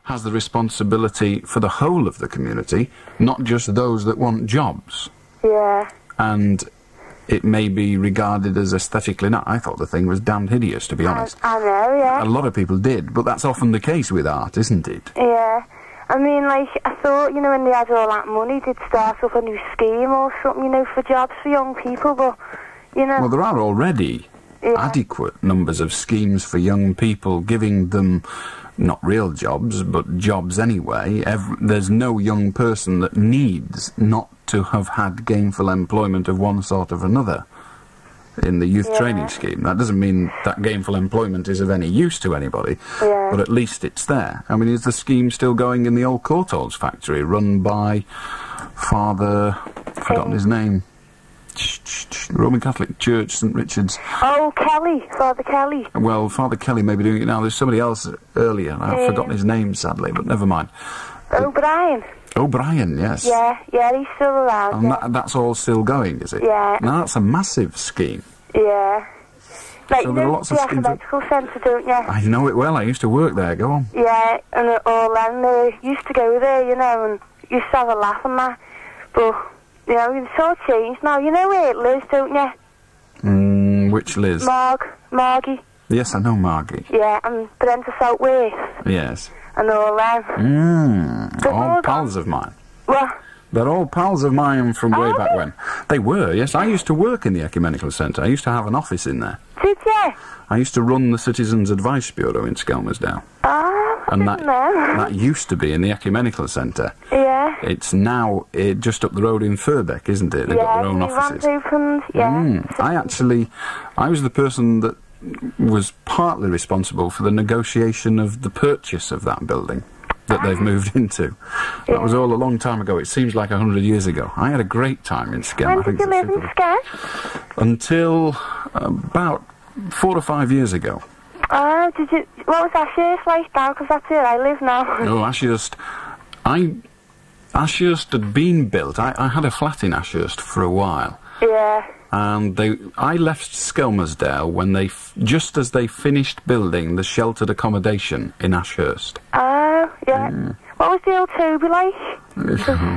has the responsibility for the whole of the community, not just those that want jobs. Yeah. And it may be regarded as aesthetically not. I thought the thing was damned hideous, to be honest. I know, yeah. A lot of people did, but that's often the case with art, isn't it? Yeah. I mean, like, I thought, you know, when they had all that money, they'd start up a new scheme or something, you know, for jobs for young people, but, you know... Well, there are already adequate numbers of schemes for young people, giving them not real jobs, but jobs anyway. There's no young person that needs not to have had gainful employment of one sort or another in the youth training scheme. That doesn't mean that gainful employment is of any use to anybody, but at least it's there. I mean, is the scheme still going in the old Courtaulds factory, run by Father... forgotten his name. Roman Catholic Church, St Richard's. Oh, Kelly, Father Kelly. Well, Father Kelly may be doing it now. There's somebody else earlier. I've forgotten his name, sadly, but never mind. O'Brien. O'Brien, yes. Yeah, he's still around. And that's all still going, is it? Yeah. Now, that's a massive scheme. Yeah. Like, So you there are know lots of schemes. the medical centre, don't you? I know it well. I used to work there. Go on. Yeah, and all them, they used to go there, you know, and used to have a laugh and that. But, you know, it's all changed now. You know where it lives, don't you? Which Liz? Margie. Yes, I know Margie. Yeah, and Brenda Southworth. Yes. And all them. All pals of mine. What? They're all pals of mine from way back when. They were, yes. I used to work in the Ecumenical Centre. I used to have an office in there. Did you? I used to run the Citizens Advice Bureau in Skelmersdale. And that used to be in the Ecumenical Centre. Yeah. It's now just up the road in Furbeck, isn't it? They've got their own offices. Opened, I was the person that was partly responsible for the negotiation of the purchase of that building that they've moved into. That was all a long time ago. It seems like 100 years ago. I had a great time in Skem. When did you live in Skem? Until about 4 or 5 years ago. Oh, did you... What was Ashurst like now? Because that's where I live now. Oh, Ashurst... Ashurst had been built. I had a flat in Ashurst for a while. Yeah. And I left Skelmersdale when just as they finished building the sheltered accommodation in Ashurst. Oh, yeah. What was the old Toby like?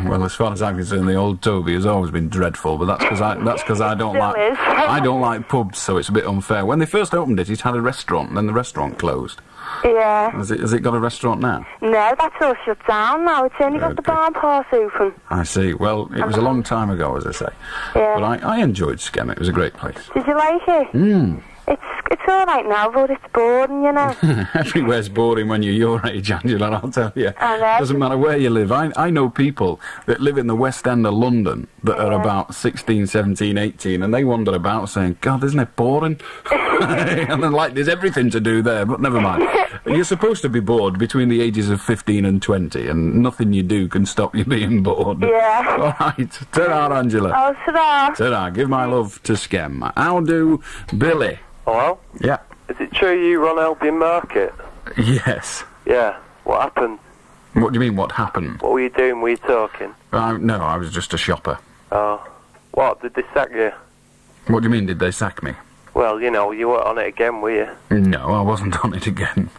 Well, as far as I'm concerned, the old Toby has always been dreadful, but that's because I don't like I don't like pubs, so it's a bit unfair. When they first opened it had a restaurant, and then the restaurant closed. Yeah. Has it got a restaurant now? No, that's all shut down now. It's only got the barn pass open. I see. Well, it was a long time ago, as I say. Yeah. But I enjoyed Skem. It was a great place. Did you like it? It's all right now, but it's boring, you know. Everywhere's boring when you're your age, Angela, I'll tell you. I know. Doesn't matter where you live. I know people that live in the West End of London that are about 16, 17, 18, and they wander about saying, God, isn't it boring? And then, like, there's everything to do there, but never mind. You're supposed to be bored between the ages of 15 and 20, and nothing you do can stop you being bored. Yeah. All right. Ta-ra, Angela. Oh, ta-ra. Ta-ra. Give my love to Skem. How do Billy? Hello? Yeah. Is it true you run Albion Market? Yes. Yeah. What happened? What do you mean, what happened? What were you doing? Were you talking? No, I was just a shopper. Oh. What? Did they sack you? What do you mean, did they sack me? Well, you know, you weren't on it again, were you? No, I wasn't on it again.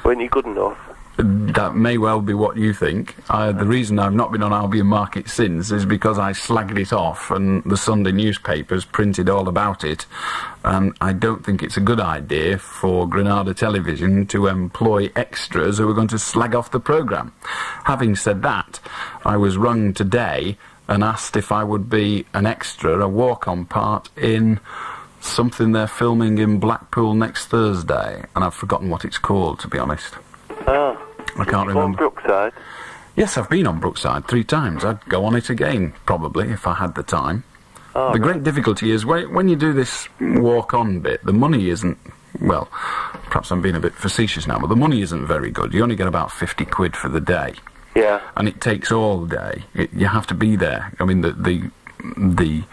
Weren't you good enough? That may well be what you think. The reason I've not been on Albion Market since is because I slagged it off and the Sunday newspapers printed all about it. And I don't think it's a good idea for Granada Television to employ extras who are going to slag off the programme. Having said that, I was rung today and asked if I would be an extra, a walk-on part in something they're filming in Blackpool next Thursday. And I've forgotten what it's called, to be honest. Oh. I can't remember. On Brookside? Yes, I've been on Brookside 3 times. I'd go on it again, probably, if I had the time. Oh, the great difficulty is, when you do this walk-on bit, the money isn't... Well, perhaps I'm being a bit facetious now, but the money isn't very good. You only get about 50 quid for the day. Yeah. And it takes all day. You have to be there. I mean, the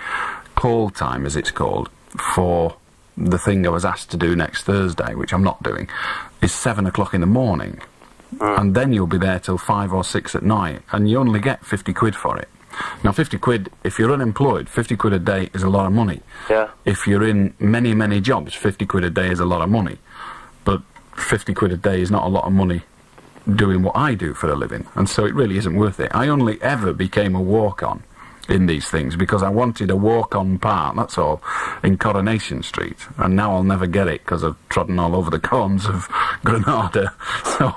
call time, as it's called, for the thing I was asked to do next Thursday, which I'm not doing, is 7 o'clock in the morning. And then you'll be there till 5 or 6 at night, and you only get 50 quid for it. Now, 50 quid, if you're unemployed, 50 quid a day is a lot of money. Yeah. If you're in many, many jobs, 50 quid a day is a lot of money. But 50 quid a day is not a lot of money doing what I do for a living, and so it really isn't worth it. I only ever became a walk-on in these things because I wanted a walk-on part, that's all, in Coronation Street, and now I'll never get it because I've trodden all over the corns of Granada, so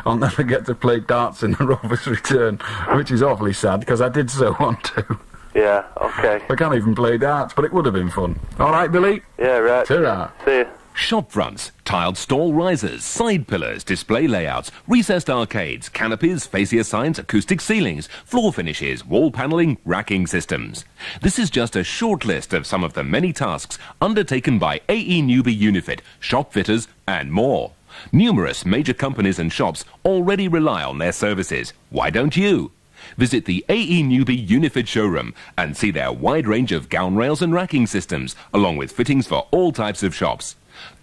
I'll never get to play darts in the Rover's Return, which is awfully sad because I did so want to. Yeah, okay. I can't even play darts, but it would have been fun. All right, Billy? Yeah, right. Ta-ra. See ya. Shop fronts, tiled stall risers, side pillars, display layouts, recessed arcades, canopies, fascia signs, acoustic ceilings, floor finishes, wall panelling, racking systems. This is just a short list of some of the many tasks undertaken by AE Newby Unifit, shop fitters and more. Numerous major companies and shops already rely on their services. Why don't you? Visit the AE Newby Unifit showroom and see their wide range of gown rails and racking systems, along with fittings for all types of shops.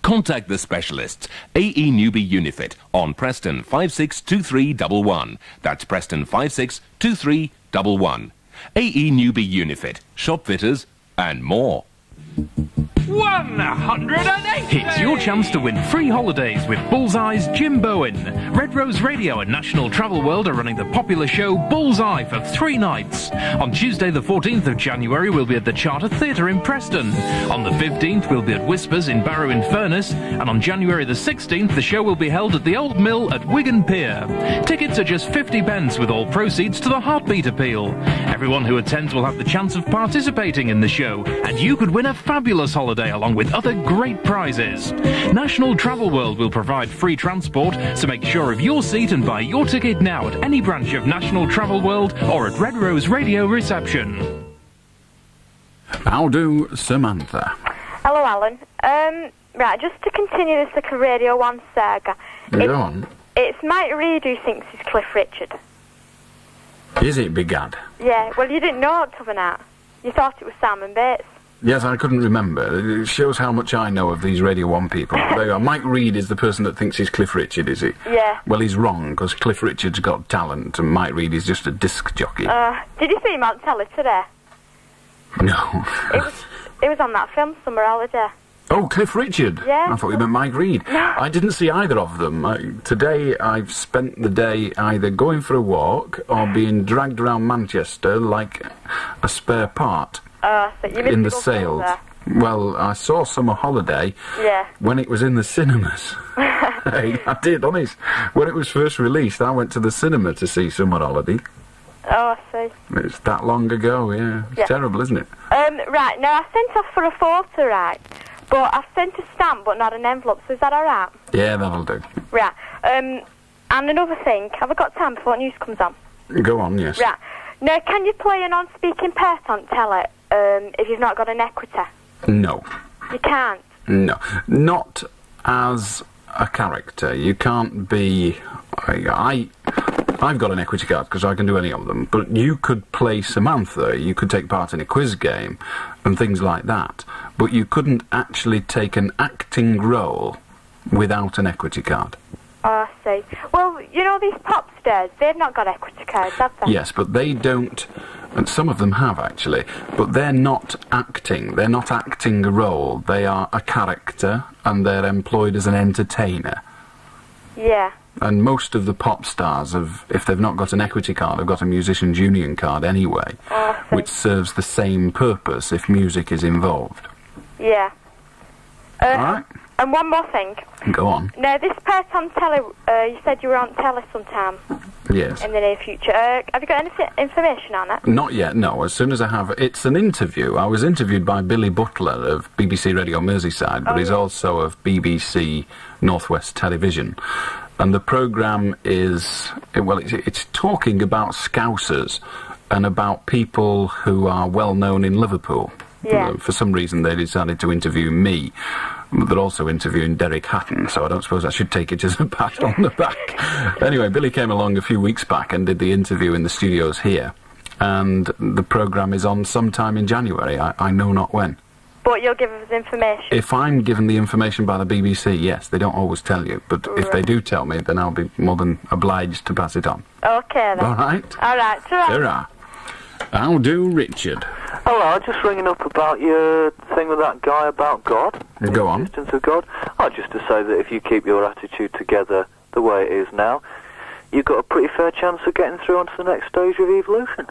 Contact the specialists, AE Newby Unifit, on Preston 562311. That's Preston 562311. AE Newby Unifit, shop fitters and more. 180! It's your chance to win free holidays with Bullseye's Jim Bowen. Red Rose Radio and National Travel World are running the popular show Bullseye for 3 nights. On Tuesday the 14th of January we'll be at the Charter Theatre in Preston. On the 15th we'll be at Whispers in Barrow-in-Furness, and on January the 16th the show will be held at the Old Mill at Wigan Pier. Tickets are just 50 pence with all proceeds to the Heartbeat Appeal. Everyone who attends will have the chance of participating in the show, and you could win a fabulous holiday along with other great prizes. National Travel World will provide free transport, so make sure of your seat and buy your ticket now at any branch of National Travel World or at Red Rose Radio reception. How do, Samantha? Hello, Alan. Right, just to continue this little Radio 1 saga. Go on. It's Mike Reid who thinks he's Cliff Richard. Is it, begad? Yeah, well, you didn't know it till now. You thought it was Simon Bates. Yes, I couldn't remember. It shows how much I know of these Radio 1 people. There you are. Mike Reid is the person that thinks he's Cliff Richard, is he? Yeah. Well, he's wrong, because Cliff Richard's got talent, and Mike Reid is just a disc jockey. Did you see him on telly today? No. It was on that film, Summer Holiday. Oh, Cliff Richard? Yeah. I thought you meant Mike Reid. No. I didn't see either of them. Today I've spent the day either going for a walk or being dragged around Manchester like a spare part. So you missed in the good sales. there. Well, I saw Summer Holiday when it was in the cinemas. Hey, I did, honest. When it was first released, I went to the cinema to see Summer Holiday. Oh, I see. It's that long ago, yeah. It's terrible, isn't it? Right, now I sent off for a photo, right? But I've sent a stamp but not an envelope, so is that alright? Yeah, that'll do. Right. And another thing, have I got time before news comes on? Go on, yes. Right. Now, can you play a non-speaking part on telly if you've not got an equity? No. You can't? No. Not as a character. You can't be... I've got an equity card because I can do any of them, but you could play Samantha, you could take part in a quiz game and things like that, but you couldn't actually take an acting role without an equity card. Oh, I see. Well, you know these pop stars, they've not got equity cards, have they? Yes, but they don't, and some of them have actually, but they're not acting a role, they are a character and they're employed as an entertainer. Yeah. And most of the pop stars, if they've not got an equity card, have got a musician's union card anyway, which serves the same purpose if music is involved. Yeah. All right. And one more thing. Go on. Now, this part on telly, you said you were on telly sometime. Yes. In the near future. Have you got any information on it? Not yet, no. As soon as I have... It's an interview. I was interviewed by Billy Butler of BBC Radio Merseyside, but he's also of BBC Northwest Television. And the programme is... Well, it's talking about Scousers and about people who are well known in Liverpool. Yeah. For some reason, they decided to interview me. They're also interviewing Derek Hatton, so I don't suppose I should take it as a pat on the back. Anyway, Billy came along a few weeks back and did the interview in the studios here. And the programme is on sometime in January. I know not when. But you'll give us information? If I'm given the information by the BBC, yes. They don't always tell you. But if they do tell me, then I'll be more than obliged to pass it on. OK, then. All right? All right. Ta-ra. How do, Richard? Hello, I'm just ringing up about your thing with that guy about God. Go on. The existence of God. Just to say that if you keep your attitude together the way it is now, you've got a pretty fair chance of getting through onto the next stage of evolution.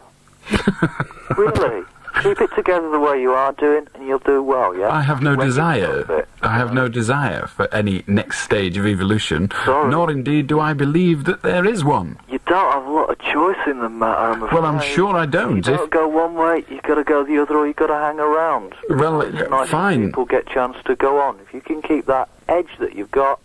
Really. Keep it together the way you are doing, and you'll do well, yeah? I have no desire. I have no desire for any next stage of evolution, nor indeed do I believe that there is one. You don't have a lot of choice in the matter, I'm afraid. Well, I'm sure I don't. You don't go one way, you've got to go the other, or you've got to hang around. Well, it's nice fine. People get a chance to go on. If you can keep that edge that you've got,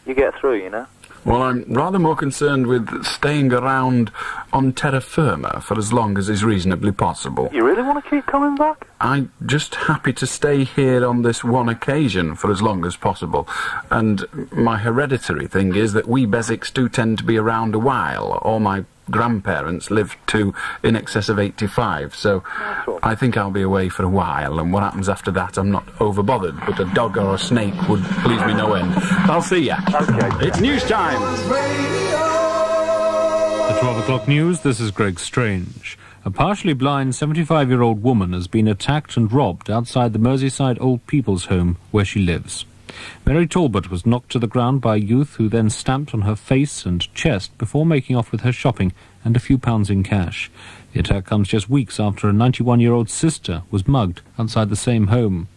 you get through, you know? Well, I'm rather more concerned with staying around on terra firma for as long as is reasonably possible. You really want to keep coming back? I'm just happy to stay here on this one occasion for as long as possible. And my hereditary thing is that we Beswicks do tend to be around a while. All my grandparents lived to in excess of 85, so I think I'll be away for a while, and what happens after that I'm not over-bothered, but a dog or a snake would please me no end. I'll see ya. Okay. It's news time! The 12 o'clock news, this is Greg Strange. A partially blind 75-year-old woman has been attacked and robbed outside the Merseyside Old People's Home where she lives. Mary Talbot was knocked to the ground by a youth who then stamped on her face and chest before making off with her shopping and a few pounds in cash. The attack comes just weeks after a 91-year-old sister was mugged outside the same home.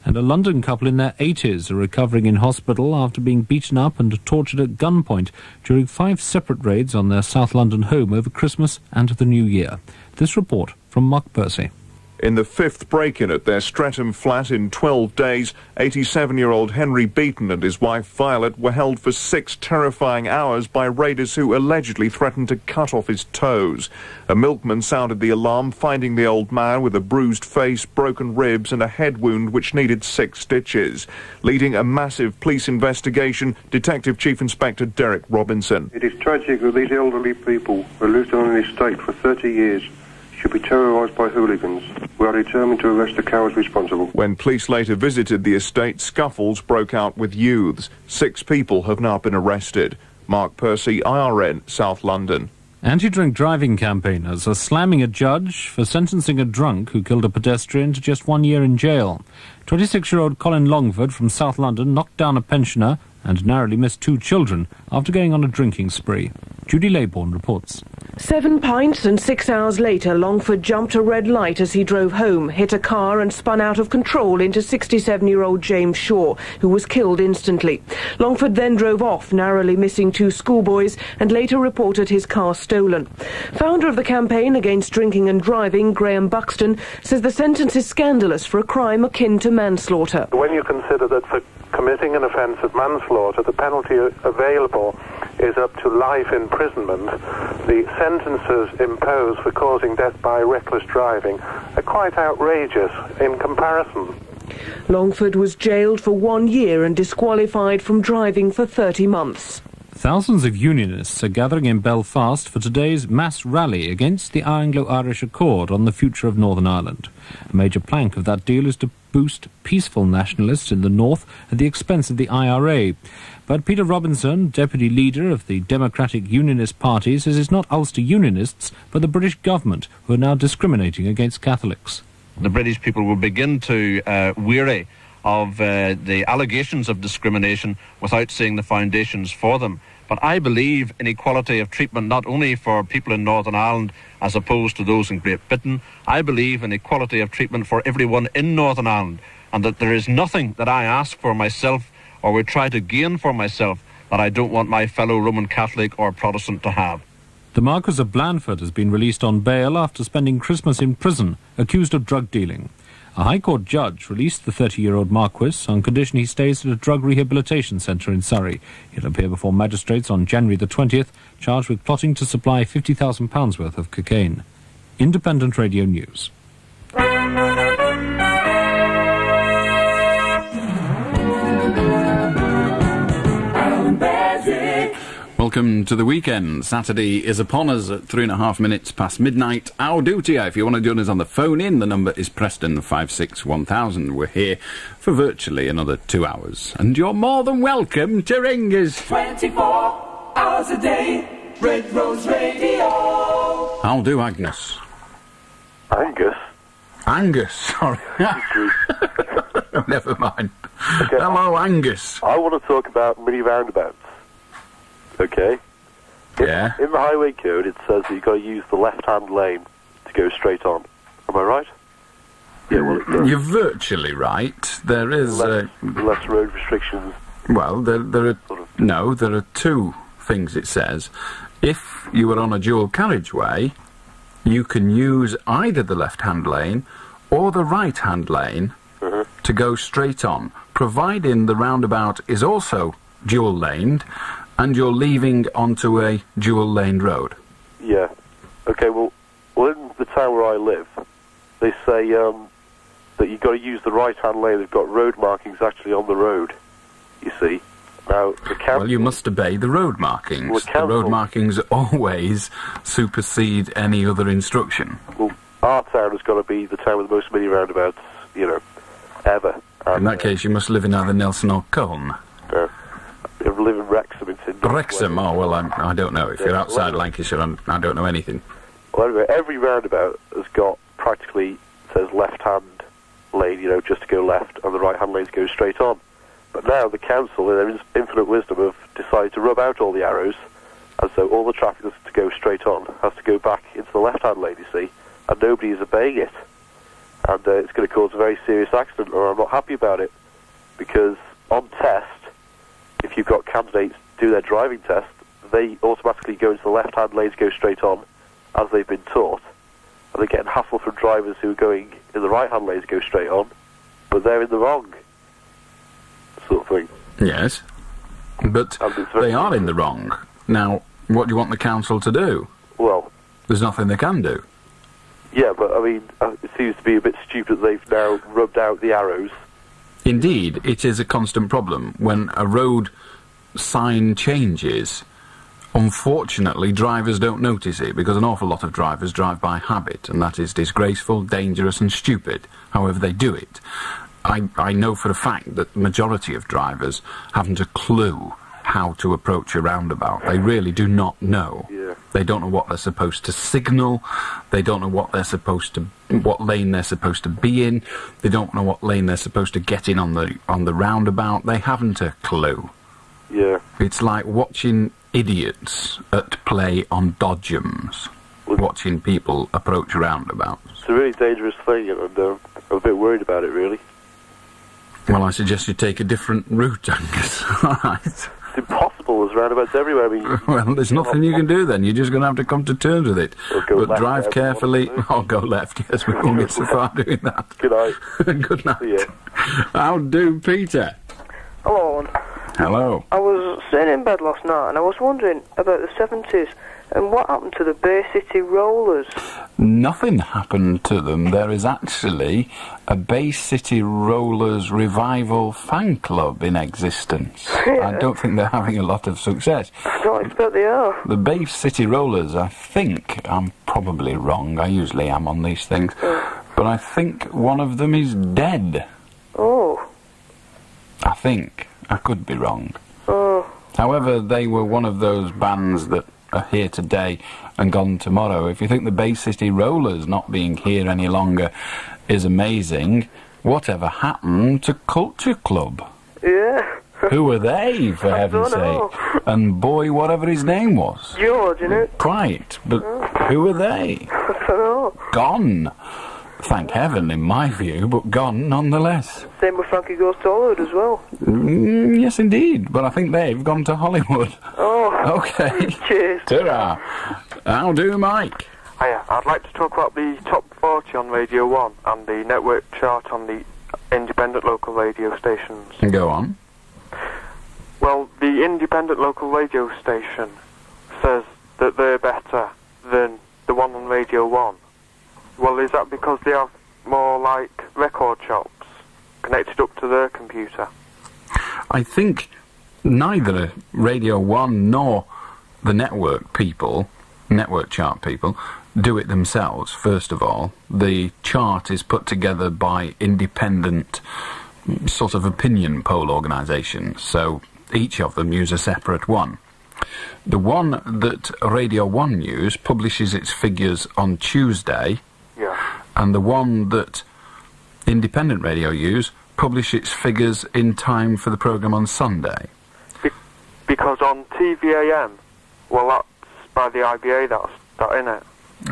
And a London couple in their 80s are recovering in hospital after being beaten up and tortured at gunpoint during 5 separate raids on their South London home over Christmas and the New Year. This report from Mark Percy. In the 5th break-in at their Streatham flat in 12 days, 87-year-old Henry Beaton and his wife Violet were held for 6 terrifying hours by raiders who allegedly threatened to cut off his toes. A milkman sounded the alarm, finding the old man with a bruised face, broken ribs and a head wound which needed 6 stitches. Leading a massive police investigation, Detective Chief Inspector Derek Robinson. It is tragic that these elderly people who lived on an estate for 30 years should be terrorised by hooligans. We are determined to arrest the cowards responsible. When police later visited the estate, scuffles broke out with youths. 6 people have now been arrested. Mark Percy, IRN, South London. Anti-drink driving campaigners are slamming a judge for sentencing a drunk who killed a pedestrian to just 1 year in jail. 26-year-old Colin Longford from South London knocked down a pensioner and narrowly missed 2 children after going on a drinking spree. Judy Laybourne reports. 7 pints and 6 hours later, Longford jumped a red light as he drove home, hit a car and spun out of control into 67-year-old James Shaw, who was killed instantly. Longford then drove off, narrowly missing 2 schoolboys, and later reported his car stolen. Founder of the campaign against drinking and driving, Graham Buxton, says the sentence is scandalous for a crime akin to manslaughter. When you consider that for committing an offence of manslaughter, the penalty available is up to life imprisonment, the sentences imposed for causing death by reckless driving are quite outrageous in comparison. Longford was jailed for 1 year and disqualified from driving for 30 months. Thousands of unionists are gathering in Belfast for today's mass rally against the Anglo-Irish Accord on the future of Northern Ireland. A major plank of that deal is to boost peaceful nationalists in the north at the expense of the IRA. But Peter Robinson, deputy leader of the Democratic Unionist Party, says it's not Ulster Unionists but the British government who are now discriminating against Catholics. The British people will begin to weary of the allegations of discrimination without seeing the foundations for them. But I believe in equality of treatment not only for people in Northern Ireland as opposed to those in Great Britain. I believe in equality of treatment for everyone in Northern Ireland, and that there is nothing that I ask for myself or would try to gain for myself that I don't want my fellow Roman Catholic or Protestant to have. The Marquess of Blandford has been released on bail after spending Christmas in prison, accused of drug dealing. A High Court judge released the 30-year-old Marquess on condition he stays at a drug rehabilitation centre in Surrey. He'll appear before magistrates on January the 20th, charged with plotting to supply £50,000 worth of cocaine. Independent Radio News. Allan Beswick. Welcome to the weekend. Saturday is upon us at 3.5 minutes past midnight. Our duty, if you want to join us on the phone in, the number is Preston 561,000. We're here for virtually another 2 hours. And you're more than welcome to ring us. 24 hours a day, Red Rose Radio. I'll do Agnes. Angus? Angus, sorry. Never mind. Okay. Hello, Angus. I want to talk about mini roundabouts. Okay? Yeah. In the highway code, it says that you've got to use the left-hand lane to go straight on. Am I right? Yeah, well, it does. You're virtually right. There is... less road restrictions. Well, there are two things it says. If you are on a dual carriageway, you can use either the left-hand lane or the right-hand lane to go straight on, providing the roundabout is also dual-laned and you're leaving onto a dual-laned road. Yeah. Okay, well, in the town where I live, they say that you've got to use the right-hand lane. They've got road markings actually on the road, you see. Now, the council... Well, you must obey the road markings. The road markings always supersede any other instruction. Well, our town has got to be the town with the most mini roundabouts, ever. And, in that case, you must live in either Nelson or Colne. I live in Wrexham. It's in Wrexham? Oh, well, I don't know. If you're outside Lancashire, I don't know anything. Well, anyway, every roundabout has got practically, says left-hand lane, just to go left, and the right-hand lane to go straight on. But now the council, in their infinite wisdom, have decided to rub out all the arrows, and so all the traffic that's to go straight on has to go back into the left-hand lane, you see, and nobody is obeying it. And it's going to cause a very serious accident, or I'm not happy about it, because on test, if you've got candidates do their driving test, they automatically go into the left-hand lane to go straight on, as they've been taught, and they're getting hassle from drivers who are going in the right-hand lane to go straight on, but they're in the wrong sort of thing. Yes, but they are in the wrong. Now, what do you want the council to do? Well... There's nothing they can do. Yeah, but, I mean, it seems to be a bit stupid that they've now rubbed out the arrows. Indeed, it is a constant problem. When a road sign changes, unfortunately, drivers don't notice it, because an awful lot of drivers drive by habit, and that is disgraceful, dangerous and stupid, however they do it. I know for a fact that the majority of drivers haven't a clue how to approach a roundabout. They really do not know. Yeah. They don't know what they're supposed to signal. They don't know what lane they're supposed to be in. They don't know what lane they're supposed to get in on the roundabout. They haven't a clue. Yeah. It's like watching idiots at play on dodgems, watching people approach roundabouts. It's a really dangerous thing, and I'm a bit worried about it, really. Well, I suggest you take a different route, Angus. All right. It's impossible. There's roundabouts everywhere. I mean, well, there's nothing you can do then. You're just going to have to come to terms with it. But drive carefully. Or go left. Yes, we won't get so far doing that. Good night. Good night. Yeah. How do, Peter? Hello. Hello. I was sitting in bed last night and I was wondering about the 70s and what happened to the Bay City Rollers. Nothing happened to them. There is actually a Bay City Rollers revival fan club in existence. Yeah. I don't think they're having a lot of success. I don't expect they are. The Bay City Rollers, I think, I'm probably wrong, I usually am on these things, but I think one of them is dead. Oh. I think. I could be wrong. Oh. However, they were one of those bands that are here today and gone tomorrow. If you think the Bay City Rollers not being here any longer is amazing, whatever happened to Culture Club? Yeah. Who were they, for heaven's sake? And boy, whatever his name was. George, innit? Quite, but who were they? I don't know. Gone. Thank heaven, in my view, but gone nonetheless. Same with Frankie Goes to Hollywood as well. Yes, indeed, but I think they've gone to Hollywood. Oh. Okay. Cheers. Ta-ra. How do, Mike? Hiya, I'd like to talk about the top 40 on Radio 1 and the network chart on the independent local radio stations. Go on. Well, the independent local radio station says that they're better than the one on Radio 1. Well, is that because they have more, like, record shops connected up to their computer? I think neither Radio 1 nor the network chart people, do it themselves, first of all. The chart is put together by independent sort of opinion poll organisations, so each of them use a separate one. The one that Radio 1 use publishes its figures on Tuesday, and the one that independent radio use publish its figures in time for the programme on Sunday. Because on TVAM, well, that's by the IBA that's in it?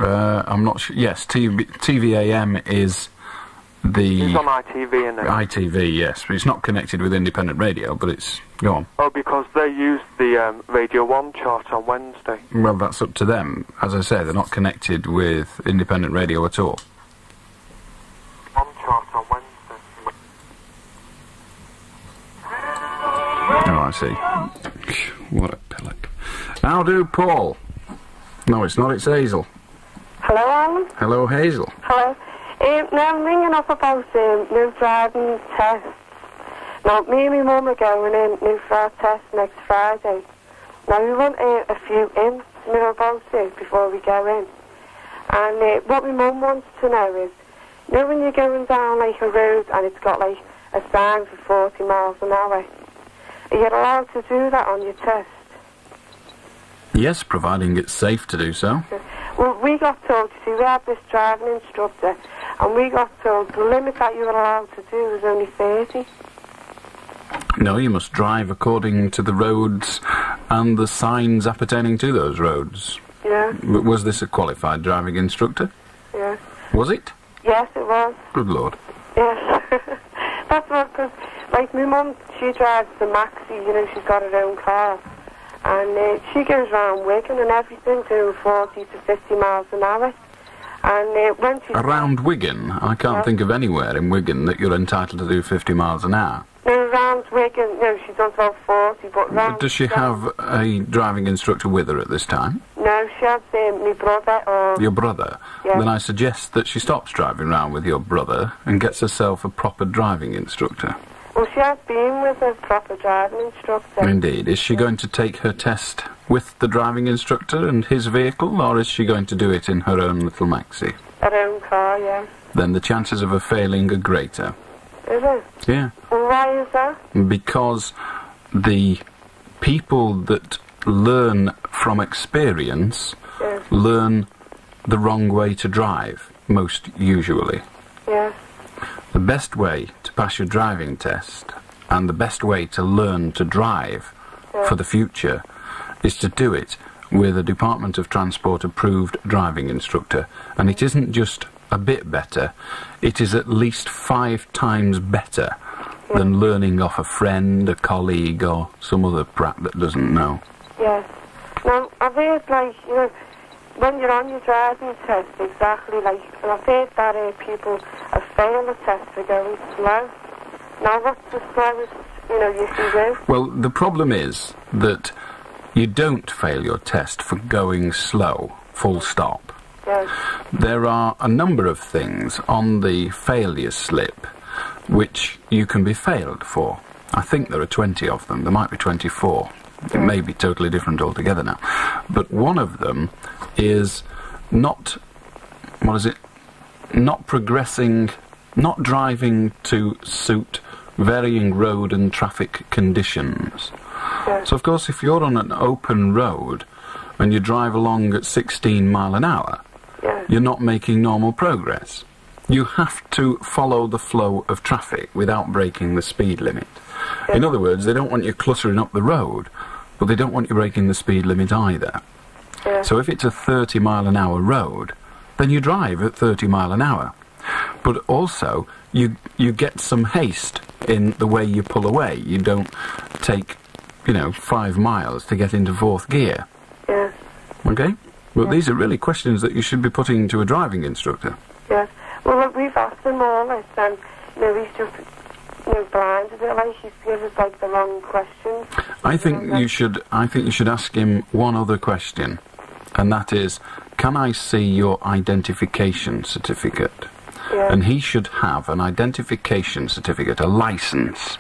I'm not sure. Yes, TVAM is the... It's on ITV, isn't it? ITV, yes. But it's not connected with independent radio, but it's... Go on. Oh, because they use the Radio 1 chart on Wednesday. Well, that's up to them. As I say, they're not connected with independent radio at all. One chart on Wednesday. Oh, I see. What a pillock. How do, Paul? No, it's not, it's Hazel. Hello, Alan. Hello, Hazel. Hello. Now, I'm ringing up about new driving tests. Now, me and my mum are going in new for our test next Friday. Now, we want a few hints, about it before we go in. And what my mum wants to know is, when you're going down, like, a road and it's got, like, a sign for 40 miles an hour, are you allowed to do that on your test? Yes, providing it's safe to do so. Well, we got told, you see, we had this driving instructor, and we got told the limit that you were allowed to do was only 30. No, you must drive according to the roads and the signs appertaining to those roads. Yeah. Was this a qualified driving instructor? Yeah. Was it? Yes, it was. Good Lord. Yes. That's what, because, like, my mum, she drives the Maxi, she's got her own car. And she goes round Wigan and everything, doing 40 to 50 miles an hour. And when she... Around Wigan? I can't think of anywhere in Wigan that you're entitled to do 50 miles an hour. No, around Wigan, she does about 40, but round... Does she have a driving instructor with her at this time? No, she has my brother or... Your brother? Yeah. Then I suggest that she stops driving round with your brother and gets herself a proper driving instructor. Well, she has been with a proper driving instructor. Indeed. Is she going to take her test with the driving instructor and his vehicle, or is she going to do it in her own little Maxi? Her own car, yeah. Then the chances of her failing are greater. Is it? Yeah. Well, why is that? Because the people that learn from experience learn the wrong way to drive, most usually. Yes. The best way to pass your driving test and the best way to learn to drive for the future is to do it with a Department of Transport approved driving instructor. And it isn't just a bit better, it is at least 5 times better than learning off a friend, a colleague or some other prat that doesn't know. Yes. Now, I've heard, like, when you're on your driving test, exactly, like, and I've heard that people have failed the test for going slow. Now, what's the slowest, you can do? Well, the problem is that you don't fail your test for going slow, full stop. Yes. There are a number of things on the failure slip which you can be failed for. I think there are 20 of them. There might be 24. It may be totally different altogether now. But one of them is not progressing, not driving to suit varying road and traffic conditions. Yes. So, of course, if you're on an open road and you drive along at 16 mile an hour, you're not making normal progress. You have to follow the flow of traffic without breaking the speed limit. Yes. In other words, they don't want you cluttering up the road, but they don't want you breaking the speed limit either. Yes. So if it's a 30 mile an hour road, then you drive at 30 mile an hour. But also, you get some haste in the way you pull away. You don't take, 5 miles to get into 4th gear. Yes. Okay? Well, these are really questions that you should be putting to a driving instructor. Yes. Well, look, we've asked him all this, and, he's just, blind. Is it like he's given us, like, the wrong questions? I think you should ask him one other question, and that is, can I see your identification certificate? Yes. And he should have an identification certificate, a licence,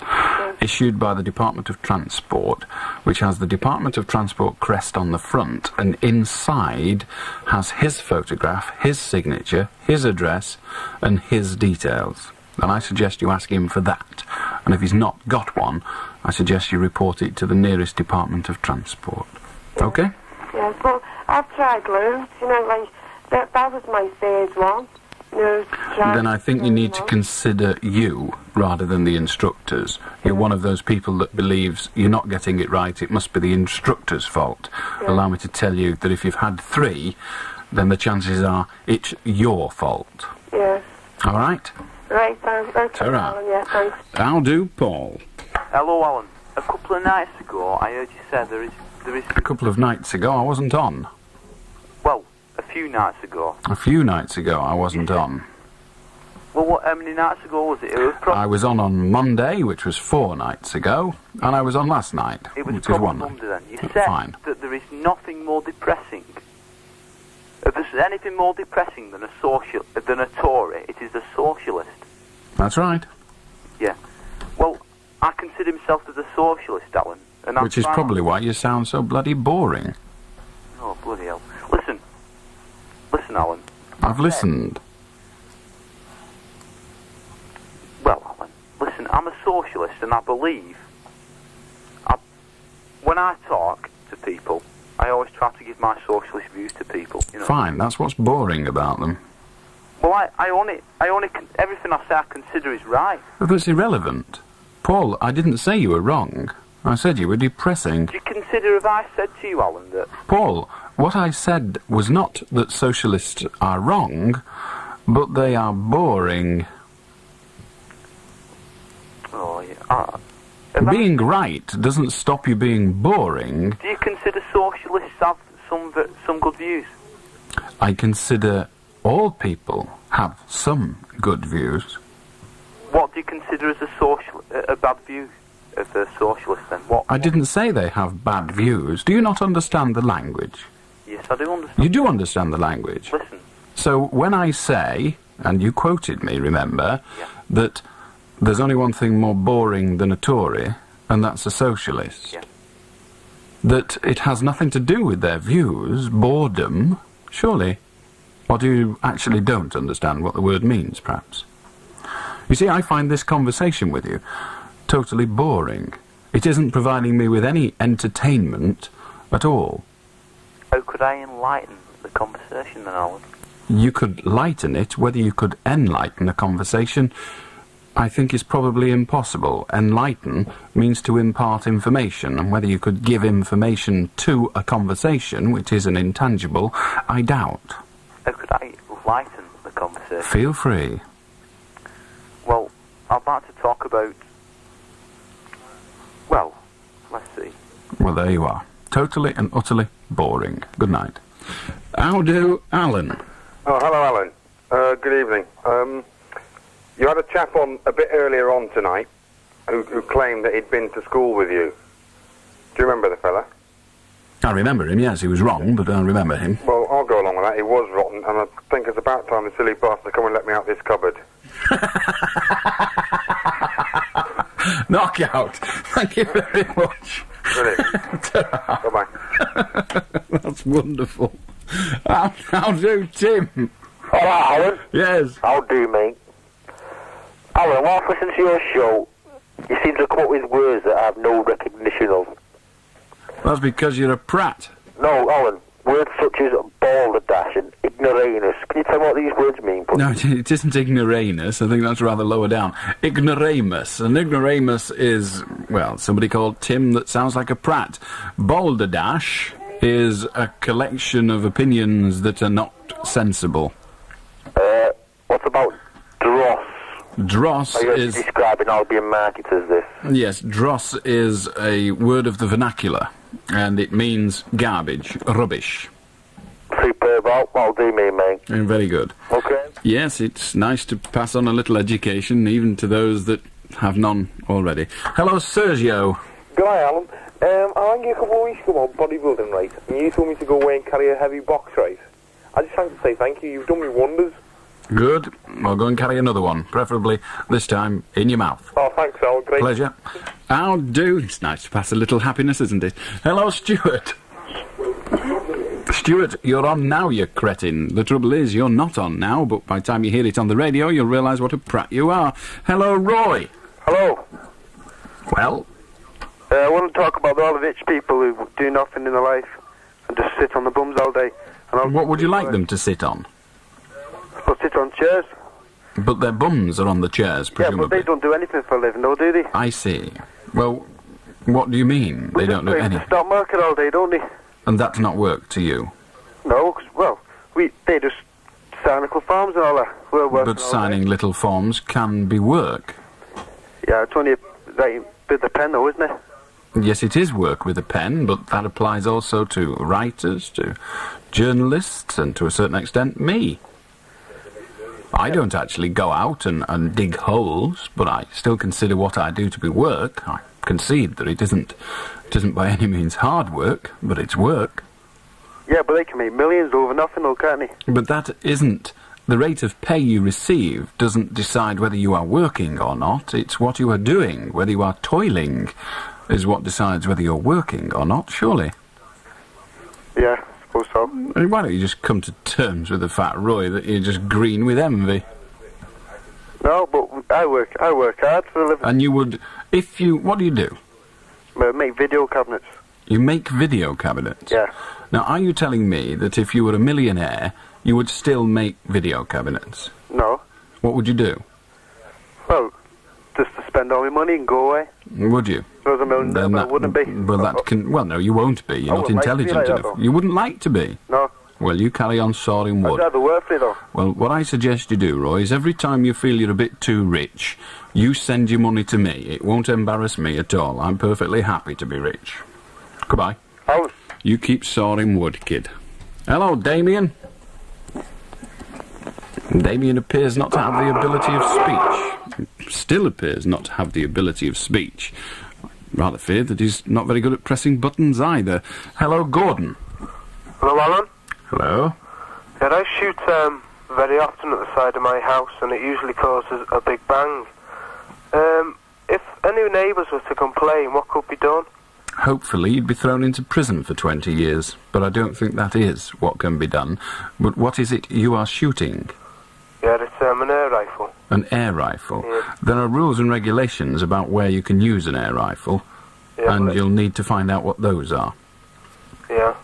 issued by the Department of Transport, which has the Department of Transport crest on the front, and inside has his photograph, his signature, his address, and his details. And I suggest you ask him for that. And if he's not got one, I suggest you report it to the nearest Department of Transport. Okay? Yes, well, I've tried loads, that was my 3rd one. Then I think you need to consider you rather than the instructors. You're one of those people that believes you're not getting it right, it must be the instructor's fault. Yeah. Allow me to tell you that if you've had 3, then the chances are it's your fault. Yes. All right? Right, thanks. Ta-ra. Alan, yeah, thanks. I'll do, Paul. Hello, Alan. A couple of nights ago, I heard you say there is... A couple of nights ago, I wasn't on. Well, a few nights ago. A few nights ago, I wasn't on. Well, how many nights ago was it? It was I was on Monday, which was 4 nights ago, and I was on last night, It was which is probably 1 night. Monday then. You said Fine. that there is nothing more depressing. If there's anything more depressing than a Tory, it is a socialist. That's right. Yeah. Well, I consider myself as a socialist, Alan. And Which is probably why you sound so bloody boring. Oh, bloody hell. Listen, Alan. I've listened. Well, Alan, listen, I'm a socialist and I believe... when I talk to people, I always try to give my socialist views to people. You know? Fine, that's what's boring about them. Well, everything I say I consider is right. But it's irrelevant. Paul, I didn't say you were wrong. I said you were depressing. Do you consider, have I said to you, Alan, that... Paul, what I said was not that socialists are wrong, but they are boring. Oh, yeah. Being right doesn't stop you being boring. Do you consider socialists have some good views? I consider all people have some good views. What do you consider as a bad view of a socialist then? I didn't say they have bad views. Do you not understand the language? Yes, I do understand. You do understand the language? Listen. So when I say, and you quoted me, remember, that there's only one thing more boring than a Tory, and that's a socialist. Yeah. That it has nothing to do with their views, boredom, surely. Or do you actually don't understand what the word means, perhaps? You see, I find this conversation with you totally boring. It isn't providing me with any entertainment at all. How could I enlighten the conversation then, Alan? You could lighten it. Whether you could enlighten a conversation, I think is probably impossible. Enlighten means to impart information, and whether you could give information to a conversation, which is an intangible, I doubt. How could I lighten the conversation? Feel free. Well, I'd like to talk about... Well, let's see. Well, there you are. Totally and utterly boring. Good night. How do, Alan? Oh, hello, Alan. Good evening. You had a chap on a bit earlier on tonight who claimed that he'd been to school with you. Do you remember the fella? I remember him, yes. He was wrong, but I remember him. Well, I'll go along with that. He was rotten, and I think it's about time the silly bastard come and let me out this cupboard. Knockout. Thank you very much. Brilliant. Bye-bye. That's wonderful. How do, Tim? Hello, Alan. Yes. How do, mate? Alan, while listening to your show, you seem to come up with words that I have no recognition of. That's because you're a prat. No, Alan, words such as balderdash and ignoramus. Can you tell me what these words mean, please? No, it isn't ignoramus. I think that's rather lower down. Ignoramus. An ignoramus is, well, somebody called Tim that sounds like a prat. Balderdash is a collection of opinions that are not sensible. What about dross? Dross Are you is... describing Albion Market as this? Yes, dross is a word of the vernacular, and it means garbage, rubbish. Superb, I'll do me, mate. Very good. Okay. Yes, it's nice to pass on a little education, even to those that have none already. Hello, Sergio. Good night, Alan. I rang you a couple of weeks ago about bodybuilding, right? And you told me to go away and carry a heavy box, right? I just wanted to say thank you. You've done me wonders. Good. I'll go and carry another one, preferably this time in your mouth. Oh, thanks, Al. Great. Pleasure. How do? It's nice to pass a little happiness, isn't it? Hello, Stuart. Stuart, you're on now, you cretin. The trouble is, you're not on now, but by the time you hear it on the radio, you'll realise what a prat you are. Hello, Roy. Hello. Well? I want to talk about all the rich people who do nothing in their life and just sit on the bums all day. What would you like them to sit on? Or sit on chairs. But their bums are on the chairs, presumably. Yeah, but they don't do anything for a living, though, do they? I see. Well, what do you mean? They don't do anything? They stock market all day, don't they? And that's not work to you? No, 'cause, well, they just sign little forms and all that. We're working But signing little forms can be work. Yeah, it's only with a pen, though, isn't it? Yes, it is work with a pen, but that applies also to writers, to journalists, and to a certain extent, me. I don't actually go out and dig holes, but I still consider what I do to be work. I concede that it isn't by any means hard work, but it's work. Yeah, but they can make millions over nothing, though, can't they? But that isn't... The rate of pay you receive doesn't decide whether you are working or not. It's what you are doing, whether you are toiling, is what decides whether you're working or not, surely. Yeah, I suppose so. I mean, why don't you just come to terms with the fact, Roy, that you're just green with envy? No, but I work hard for a living. And you would... What do you do? I make video cabinets. You make video cabinets? Yeah. Now, are you telling me that if you were a millionaire, you would still make video cabinets? No. What would you do? Well, just to spend all my money and go away. Would you? If I was a millionaire, I wouldn't be. Well, that can... Well, no, you won't be. You're not intelligent like enough. You wouldn't like to be? No. Well, you carry on sawing wood. I'd rather work for you, though. Well, what I suggest you do, Roy, is every time you feel you're a bit too rich, you send your money to me. It won't embarrass me at all. I'm perfectly happy to be rich. Goodbye. Oh. You keep sawing wood, kid. Hello, Damien. Damien appears not to have the ability of speech. Still appears not to have the ability of speech. Rather fear that he's not very good at pressing buttons either. Hello, Gordon. Hello, Alan. Hello. Yeah, I shoot very often at the side of my house, and it usually causes a big bang. If any neighbours were to complain, what could be done? Hopefully you'd be thrown into prison for 20 years, but I don't think that is what can be done. But what is it you are shooting? Yeah, it's an air rifle. An air rifle? Yeah. There are rules and regulations about where you can use an air rifle, and you'll need to find out what those are. Yeah.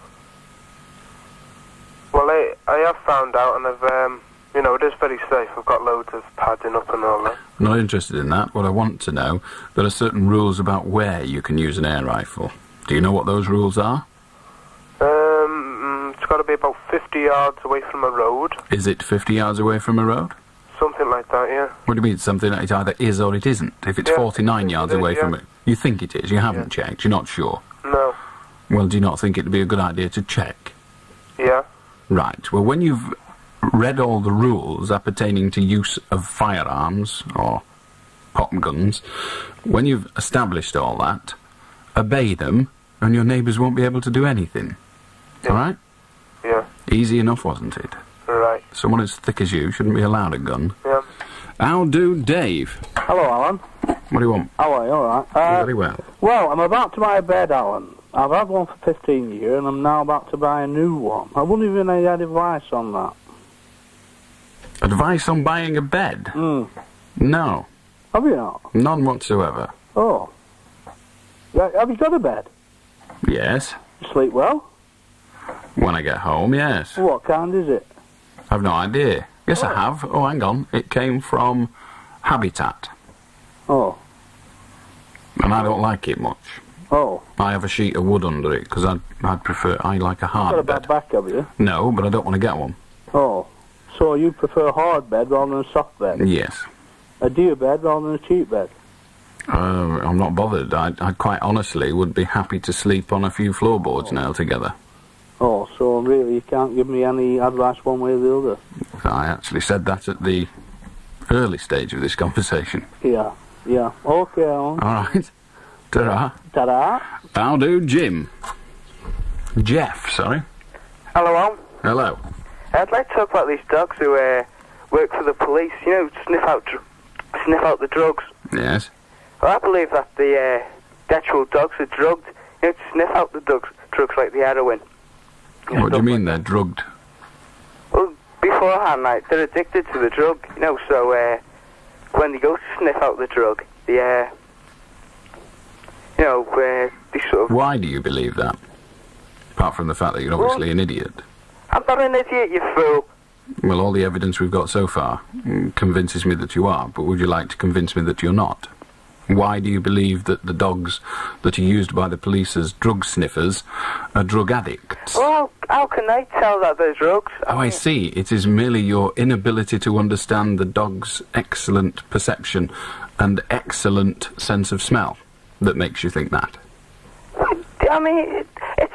Well, I have found out, and I've, it is very safe. I've got loads of padding up and all that. I'm not interested in that. What I want to know, there are certain rules about where you can use an air rifle. Do you know what those rules are? It's got to be about 50 yards away from a road. Is it 50 yards away from a road? Something like that, yeah. What do you mean, something that it either is or it isn't? If it's 49 yards away from it, you think it is, you haven't checked, you're not sure? No. Well, do you not think it'd be a good idea to check? Yeah. Right, well, when you've read all the rules appertaining to use of firearms, or pop guns, when you've established all that, obey them, and your neighbours won't be able to do anything. Yeah. All right? Yeah. Easy enough, wasn't it? Right. Someone as thick as you shouldn't be allowed a gun. Yeah. How do, Dave? Hello, Alan. What do you want? How are you? All right. Very well. Well, I'm about to buy a bed, Alan. I've had one for 15 years, and I'm now about to buy a new one. I wouldn't even have advice on that. Advice on buying a bed? No. Have you not? None whatsoever. Oh. Yeah, have you got a bed? Yes. You sleep well? When I get home, yes. What kind is it? I've no idea. Yes, I have. Oh, hang on. It came from Habitat. Oh. And I don't like it much. Oh. I have a sheet of wood under it, because I'd prefer... I like a hard You've got a bed. bad back, have you? No, but I don't want to get one. Oh. So you prefer a hard bed rather than a soft bed? Yes. A dear bed rather than a cheap bed? I'm not bothered. I quite honestly would be happy to sleep on a few floorboards nailed together. Oh, so really you can't give me any advice one way or the other? I actually said that at the early stage of this conversation. Yeah, yeah. Okay, Alan. All right. Ta-ra. Ta-ra. How do, Jim? Jeff, sorry. Hello, Alan. Hello. I'd like to talk about these dogs who work for the police, sniff out the drugs. Yes. Well, I believe that the actual dogs are drugged, to sniff out the drugs like the heroin. What do you mean they're drugged? Well, beforehand, they're addicted to the drug, so when they go to sniff out the drug, they sort of... Why do you believe that? Apart from the fact that you're obviously an idiot. I'm not an idiot, you fool. Well, all the evidence we've got so far convinces me that you are, but would you like to convince me that you're not? Why do you believe that the dogs that are used by the police as drug sniffers are drug addicts? Well, how can they tell that they're drugs? I see. It is merely your inability to understand the dog's excellent perception and excellent sense of smell that makes you think that. I mean, it's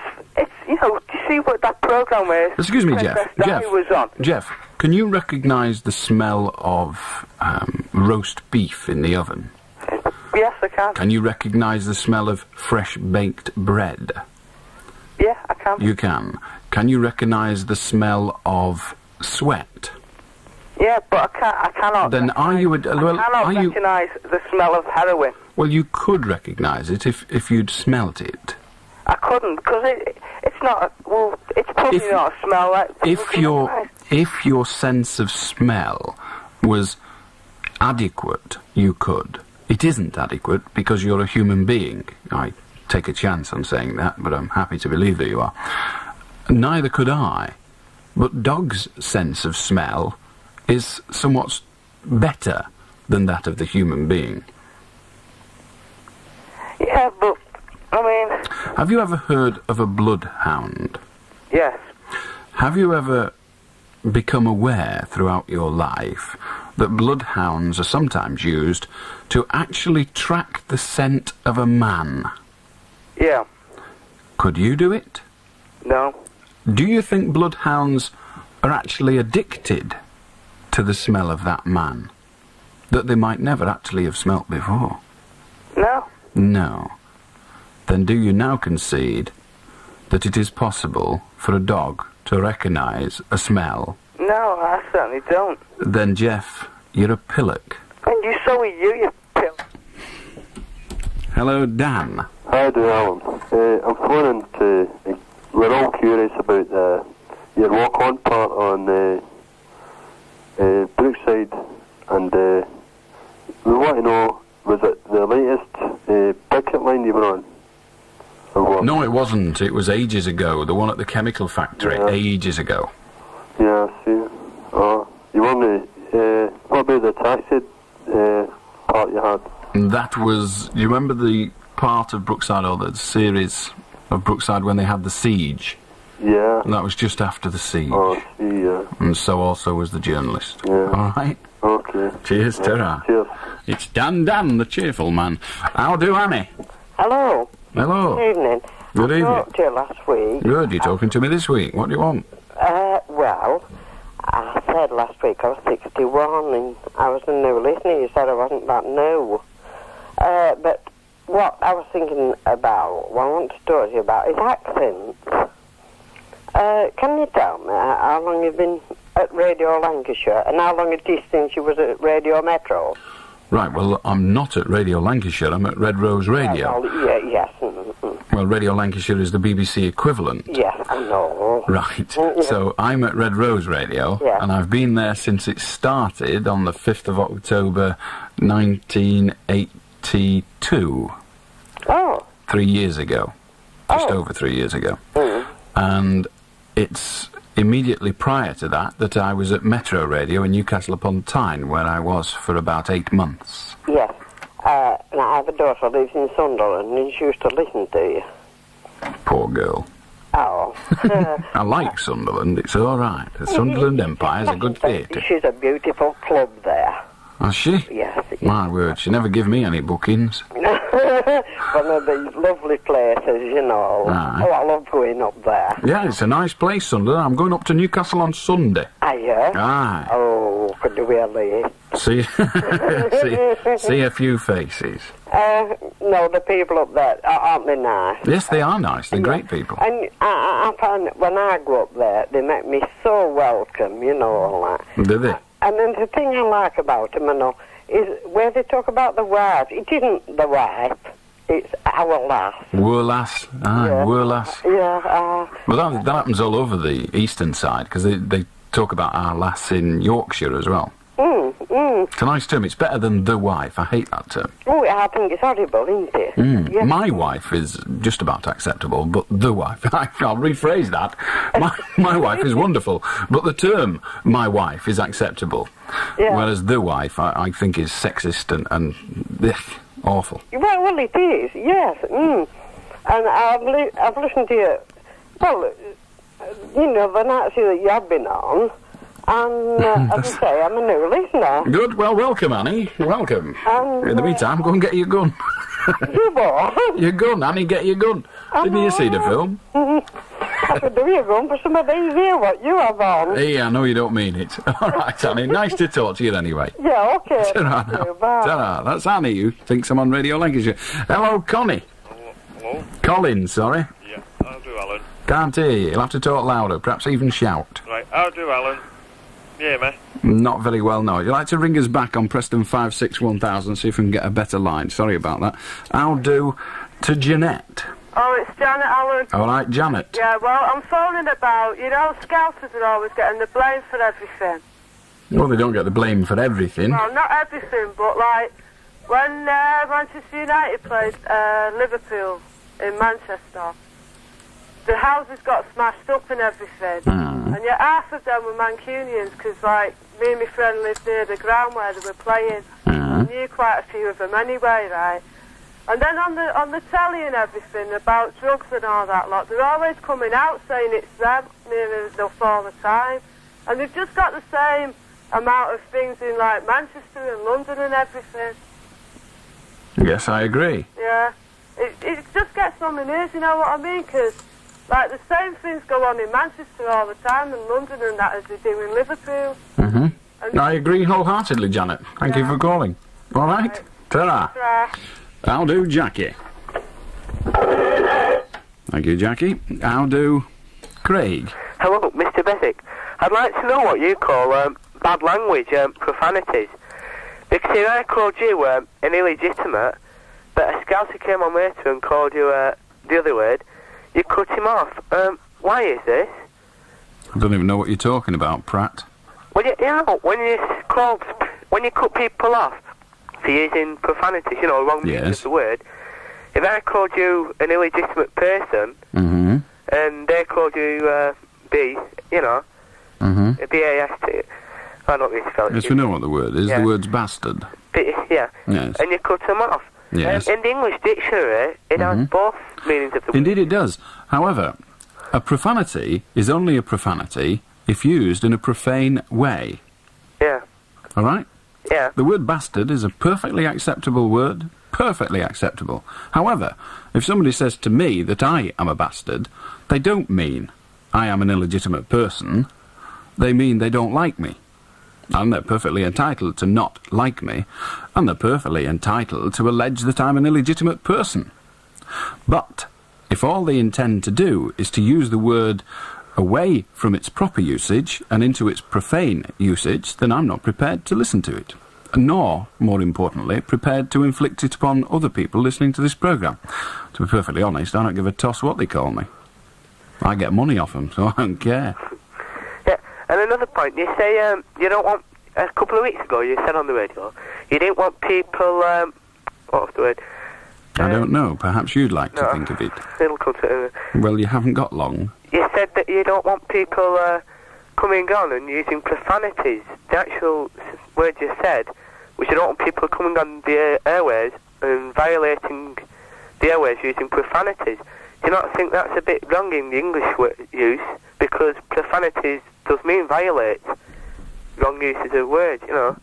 you know, do you see what that programme is? Excuse me, Jeff. Was on. Jeff, can you recognise the smell of roast beef in the oven? Yes, I can. Can you recognise the smell of fresh baked bread? Yeah, I can. You can. Can you recognise the smell of sweat? Yeah, but I cannot. Then are you? I cannot recognise the smell of heroin. Well, you could recognise it if you'd smelt it. I couldn't, because it's not. It's probably not a smell like. If your sense of smell was adequate, you could. It isn't adequate because you're a human being. I take a chance on saying that, but I'm happy to believe that you are. Neither could I. But dogs' sense of smell is somewhat better than that of the human being. Yeah, but, I mean... Have you ever heard of a bloodhound? Yes. Have you ever become aware throughout your life that bloodhounds are sometimes used to actually track the scent of a man? Yeah. Could you do it? No. Do you think bloodhounds are actually addicted to the smell of that man that they might never actually have smelt before? No. No. Then do you now concede that it is possible for a dog to recognise a smell? No, I certainly don't. Then, Jeff, you're a pillock. And so are you pillock. Hello, Dan. Hi there, Alan. I'm phoning to... we're all curious about your walk-on part on Brookside, and we want to know, was it the latest picket line you were on? No, it wasn't. It was ages ago. The one at the chemical factory, ages ago. Yeah, I see. You want to... what about the taxi part you had? That was... Do you remember the part of Brookside, or the series of Brookside when they had the siege? Yeah. And that was just after the siege. Oh, I see, yeah. And so also was the journalist. Yeah. All right? Okay. Cheers, ta-ra. Cheers. It's Dan, the cheerful man. How do, Annie? Hello. Hello. Good evening. Good evening. I talked to you last week. Good, you're talking to me this week. What do you want? Well, I said last week I was 61 and I was a new listener. You said I wasn't that new. But what I was thinking about, what I want to talk to you about, is accents. Can you tell me how long you've been at Radio Lancashire and how long a distance you was at Radio Metro? Right, well, I'm not at Radio Lancashire, I'm at Red Rose Radio. Yes. Well, Radio Lancashire is the BBC equivalent. Yes, I know. Right, so I'm at Red Rose Radio, and I've been there since it started on the 5th of October 1982. Oh. 3 years ago. Just over 3 years ago. And it's immediately prior to that I was at Metro Radio in Newcastle upon Tyne, where I was for about 8 months. Yes. And I have a daughter who lives in Sunderland, and she used to listen to you. Poor girl. Oh. I like Sunderland, it's all right. The Sunderland Empire's a good theatre. She's a beautiful club there. Is she? Yes. My word, she never give me any bookings. One of these lovely places, you know. Aye. Oh, I love going up there. Yeah, it's a nice place, Sunderland. I'm going up to Newcastle on Sunday. Are you? Aye. Oh, could you really? See a few faces. No, the people up there, aren't they nice? Yes, they are nice. They're great people. And I find that when I go up there, they make me so welcome, you know, all that. Do they? And then the thing I like about them, you know, is where they talk about the wife. It isn't the wife, it's our lass. Were lass. Aye, were lass. Yeah. Well, that happens all over the eastern side, because they talk about our lass in Yorkshire as well. It's a nice term. It's better than the wife. I hate that term. Oh, I think it's horrible, isn't it? Yeah. My wife is just about acceptable, but the wife... I'll rephrase that. My wife is wonderful, but the term my wife is acceptable. Yeah. Whereas the wife, I think, is sexist and awful. Well, it is, yes. And I've listened to you, well, you know, the nights that you have been on, and as I say, I'm a new listener. Good. Well, welcome, Annie. Welcome. In the meantime, go and get your gun. You what? Your gun, Annie, get your gun. Didn't you see the film? I could do your gun for some of these here, what you have on. Yeah, I know you don't mean it. All right, Annie, nice to talk to you anyway. Yeah, okay. Ta-ra now. Ta-ra. That's Annie, who thinks I'm on Radio Lancashire. Hello, Connie. Hello? Colin, sorry. Yeah, I'll do, Alan. Can't hear you. You'll have to talk louder, perhaps even shout. Right, I'll do, Alan. Yeah, me? Not very well, no. You'd like to ring us back on Preston 561,000, see if we can get a better line. Sorry about that. I'll do to Jeanette. Oh, it's Janet, Alan. All right, Janet. Yeah, well, I'm phoning about, you know, Scousers are always getting the blame for everything. Well, they don't get the blame for everything. Well, not everything, but, like, when Manchester United played Liverpool in Manchester, the houses got smashed up and everything. And yet half of them were Mancunians, because, like, me and my friend lived near the ground where they were playing. I knew quite a few of them anyway, right? And then on the telly and everything about drugs and all that lot, they're always coming out saying it's them near enough all the time. And they've just got the same amount of things in, like, Manchester and London and everything. Yes, I agree. Yeah. It just gets on my nerves, you know what I mean? Because, like, the same things go on in Manchester all the time and London and that as they do in Liverpool. I agree wholeheartedly, Janet. Thank you for calling. All right. Ta-ra. Ta-ra. I'll do Jackie. Thank you, Jackie. I'll do Craig. Hello, Mr. Beswick. I'd like to know what you call bad language, profanities. Because if I called you an illegitimate, but a scouser came on later and called you the other word, you cut him off. Why is this? I don't even know what you're talking about, Pratt. Well, you know, when you cut people off for using profanities, you know, wrong meaning of the word, if I called you an illegitimate person, and they called you B, you know, B-A-S-T, I don't really spell it. Yes, we know what the word is. Yeah. The word's bastard. Yeah. Yes. And you cut them off. Yes. In the English dictionary, it has both meanings of the word. Indeed it does. However, a profanity is only a profanity if used in a profane way. Yeah. All right? Yeah. The word bastard is a perfectly acceptable word. Perfectly acceptable. However, if somebody says to me that I am a bastard, they don't mean I am an illegitimate person. They mean they don't like me. And they're perfectly entitled to not like me, and they're perfectly entitled to allege that I'm an illegitimate person. But if all they intend to do is to use the word away from its proper usage and into its profane usage, then I'm not prepared to listen to it, nor, more importantly, prepared to inflict it upon other people listening to this programme. To be perfectly honest, I don't give a toss what they call me. I get money off them, so I don't care. And another point, you say you don't want, a couple of weeks ago you said on the radio, you didn't want people, what was the word? I don't know, perhaps you'd like to think of it. It'll come to... Well, you haven't got long. You said that you don't want people coming on and using profanities. The actual word you said was you don't want people coming on the airways and violating the airways using profanities. Do you not think that's a bit wrong in the English use? Because profanities does mean violate. Wrong uses of words, you know.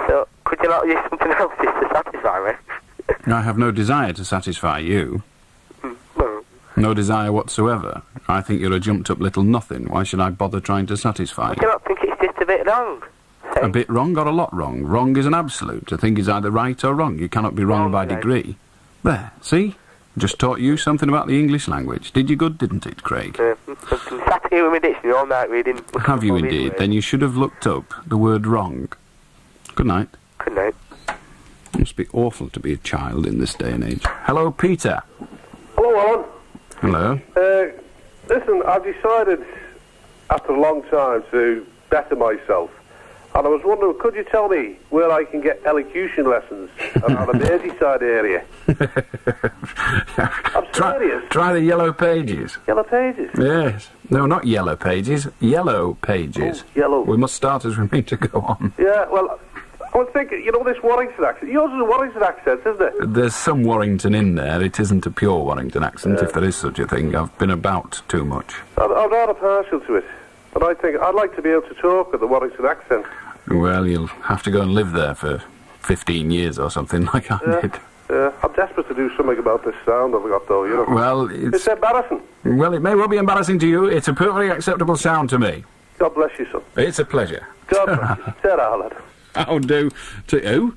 So, could you not use something else just to satisfy me? I have no desire to satisfy you. No desire whatsoever. I think you're a jumped-up little nothing. Why should I bother trying to satisfy Do you not think it's just a bit wrong? A bit wrong or a lot wrong? Wrong is an absolute. A thing is either right or wrong. You cannot be wrong by degree. There, see? Just taught you something about the English language. Did you good, didn't it, Craig? I've been sat here with my dictionary all night reading... Have you indeed? Then you should have looked up the word wrong. Good night. Good night. It must be awful to be a child in this day and age. Hello, Peter. Hello, Alan. Hello. Listen, I've decided after a long time to better myself. And I was wondering, could you tell me where I can get elocution lessons around the Merseyside area? I'm serious. Try the Yellow Pages. Yellow Pages? Yes. No, not Yellow Pages. Yellow Pages. Oh, yellow. We must start as we mean to go on. Yeah, well, I was thinking, you know, this Warrington accent. Yours is a Warrington accent, isn't it? There's some Warrington in there. It isn't a pure Warrington accent, if there is such a thing. I've been about too much. I'm rather partial to it. But I think I'd like to be able to talk with the Warrington accent. Well, you'll have to go and live there for 15 years or something like I did. Yeah, I'm desperate to do something about this sound I've got, though, you know. Well, it's embarrassing. Well, it may well be embarrassing to you. It's a perfectly acceptable sound to me. God bless you, son. It's a pleasure. God bless you. Said Alan. How do to who?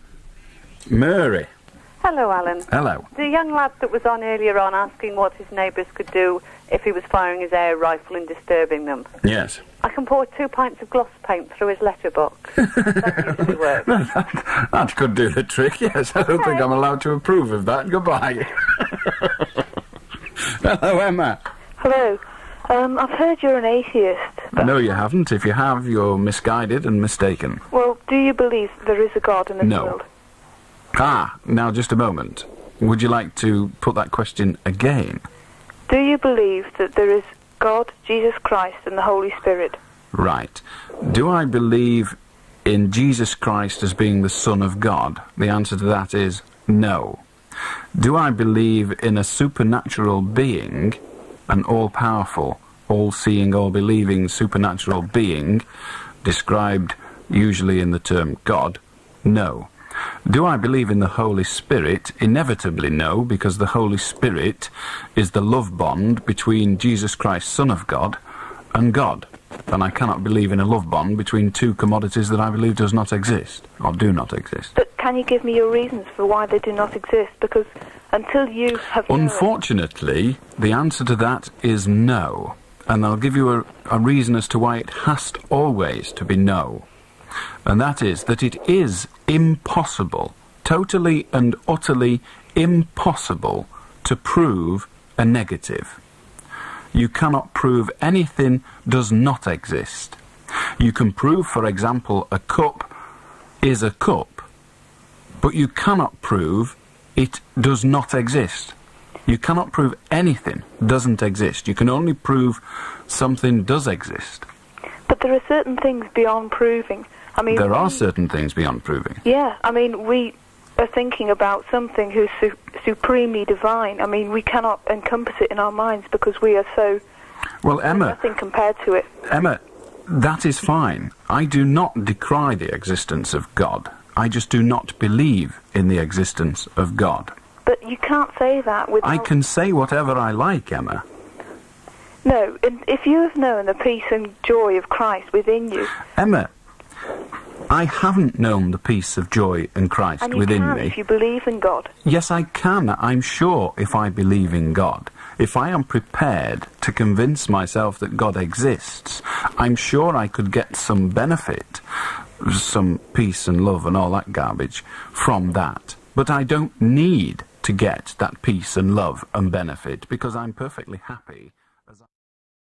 Mary. Hello, Alan. Hello. The young lad that was on earlier on asking what his neighbours could do if he was firing his air rifle and disturbing them. Yes. I can pour 2 pints of gloss paint through his letterbox. That usually works. That could do the trick, yes. I don't think I'm allowed to approve of that. Goodbye. Hello, Emma. Hello. I've heard you're an atheist. No, you haven't. If you have, you're misguided and mistaken. Well, do you believe there is a God in this world? Ah, now just a moment. Would you like to put that question again? Do you believe that there is God, Jesus Christ, and the Holy Spirit? Right. Do I believe in Jesus Christ as being the Son of God? The answer to that is no. Do I believe in a supernatural being, an all-powerful, all-seeing, all-believing supernatural being, described usually in the term God? No. Do I believe in the Holy Spirit? Inevitably no, because the Holy Spirit is the love bond between Jesus Christ, Son of God, and God. And I cannot believe in a love bond between two commodities that I believe does not exist, or do not exist. But can you give me your reasons for why they do not exist? Because until you have... Unfortunately, the answer to that is no. And I'll give you a reason as to why it has always to be no. And that is that it is impossible, totally and utterly impossible, to prove a negative. You cannot prove anything does not exist. You can prove, for example, a cup is a cup, but you cannot prove it does not exist. You cannot prove anything doesn't exist. You can only prove something does exist. But there are certain things beyond proving. I mean, there are certain things beyond proving. Yeah, I mean, we are thinking about something who's supremely divine. I mean, we cannot encompass it in our minds because we are so... Well, Emma... nothing compared to it. Emma, that is fine. I do not decry the existence of God. I just do not believe in the existence of God. But you can't say that without... I can say whatever I like, Emma. No, if you have known the peace and joy of Christ within you... Emma, I haven't known the peace of joy and Christ within me. And you can if you believe in God. Yes, I can, I'm sure, if I believe in God. If I am prepared to convince myself that God exists, I'm sure I could get some benefit, some peace and love and all that garbage from that. But I don't need to get that peace and love and benefit because I'm perfectly happy